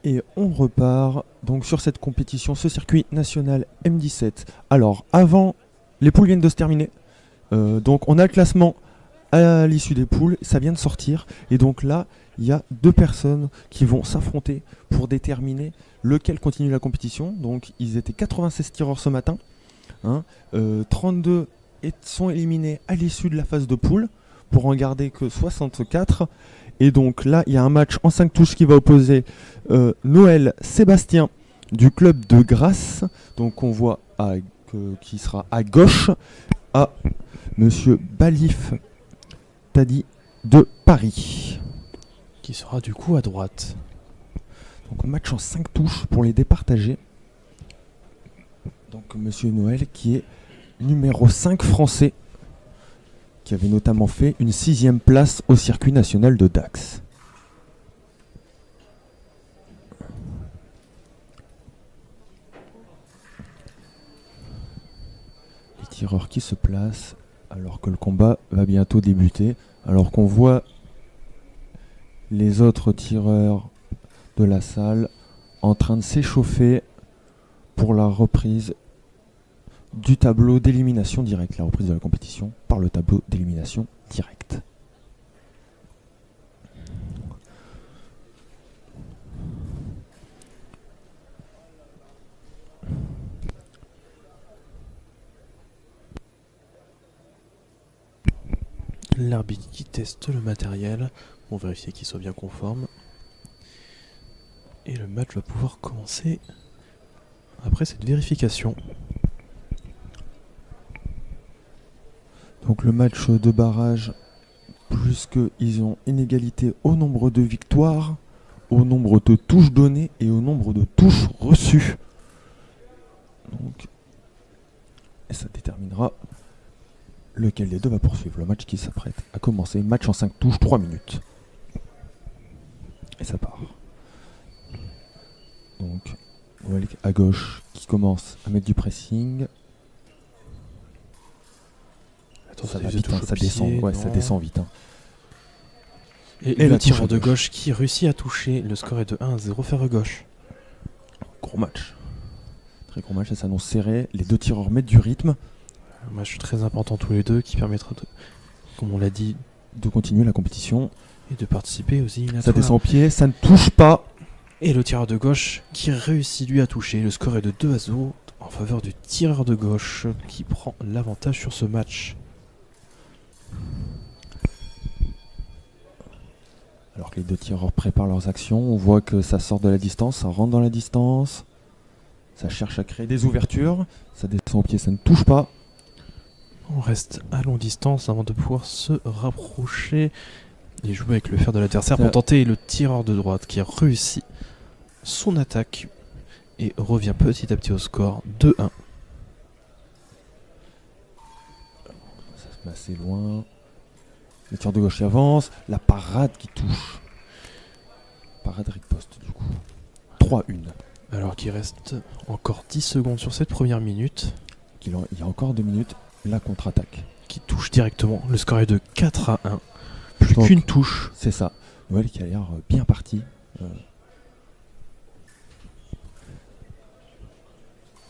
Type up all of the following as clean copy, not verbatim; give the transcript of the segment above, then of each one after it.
Et on repart donc sur cette compétition, ce circuit national M17. Alors, avant, les poules viennent de se terminer. Donc, on a le classement à l'issue des poules, ça vient de sortir. Et donc là, il y a deux personnes qui vont s'affronter pour déterminer lequel continue la compétition. Donc, ils étaient 96 tireurs ce matin. 32 sont éliminés à l'issue de la phase de poule pour en garder que 64. Et donc là, il y a un match en 5 touches qui va opposer Noël Sébastien du club de Grasse. Donc on voit qui sera à gauche à Monsieur Balif Tadi de Paris. Qui sera du coup à droite. Donc match en 5 touches pour les départager. Donc Monsieur Noël qui est numéro 5 français, qui avait notamment fait une 6e place au circuit national de Dax. Les tireurs qui se placent alors que le combat va bientôt débuter, alors qu'on voit les autres tireurs de la salle en train de s'échauffer pour la reprise du tableau d'élimination directe, la reprise de la compétition par le tableau d'élimination directe. L'arbitre qui teste le matériel pour vérifier qu'il soit bien conforme. Et le match va pouvoir commencer après cette vérification. Donc le match de barrage, plus qu'ils ont une égalité au nombre de victoires, au nombre de touches données et au nombre de touches reçues. Donc, et ça déterminera lequel des deux va poursuivre le match qui s'apprête à commencer. Match en 5 touches, 3 minutes. Et ça part. Donc, Noël à gauche qui commence à mettre du pressing. Attends, ça va vite, ça descend, ça descend vite. Et le tireur de gauche qui réussit à toucher. Le score est de 1-0 faire gauche. Gros match. Très gros match, ça s'annonce serré. Les deux tireurs mettent du rythme. Un match très important tous les deux qui permettra de, comme on l'a dit, de continuer la compétition. Et de participer aux éliminatoires. Ça descend au pied, ça ne touche pas. Et le tireur de gauche qui réussit lui à toucher. Le score est de 2-0 en faveur du tireur de gauche qui prend l'avantage sur ce match. Alors que les deux tireurs préparent leurs actions, on voit que ça sort de la distance, ça rentre dans la distance. Ça cherche à créer des ouvertures. Ça descend au pied, ça ne touche pas. On reste à longue distance avant de pouvoir se rapprocher et jouer avec le fer de l'adversaire pour tenter le tireur de droite qui a réussi son attaque et revient petit à petit au score 2-1. Ça se met assez loin. Le tir de gauche qui avance. La parade qui touche. Parade riposte du coup. 3-1. Alors qu'il reste encore 10 secondes sur cette première minute. Il y a encore 2 minutes. La contre-attaque. Qui touche directement. Le score est de 4-1. Plus qu'une touche. C'est ça. Noël qui a l'air bien parti.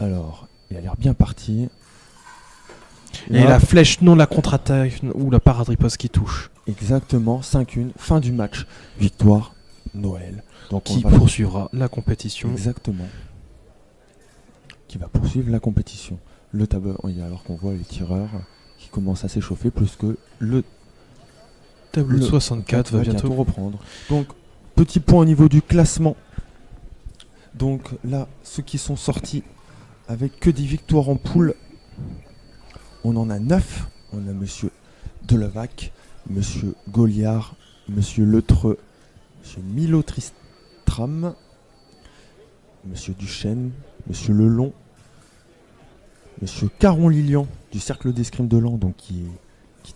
Alors, il a l'air bien parti. Et la flèche, non la contre-attaque ou la parade riposte qui touche. Exactement, 5-1, fin du match. Victoire, Noël. Donc qui poursuivra la compétition. Exactement. Qui va poursuivre la compétition. Le tableau, alors qu'on voit les tireurs qui commencent à s'échauffer, plus que le tableau de 64 va bientôt reprendre. Donc, petit point au niveau du classement. Donc là, ceux qui sont sortis avec que des victoires en poule, on en a 9. On a Monsieur Delevac, Monsieur Goliard, Monsieur Letreux, Monsieur Milo Tristram, Monsieur Duchesne, Monsieur Lelon, Monsieur Caron-Lilian du Cercle d'Escrime de Lan, donc qui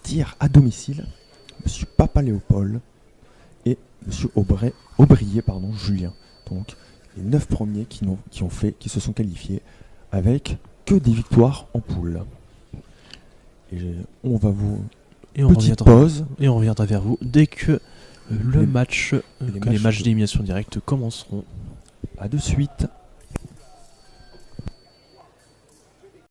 tire à domicile, Monsieur Papa Léopold et Monsieur Aubrier, Julien. Donc les 9 premiers qui se sont qualifiés avec que des victoires en poule. Et on va vous pause et on reviendra vers vous dès que les matchs d'élimination directe commenceront. À de suite.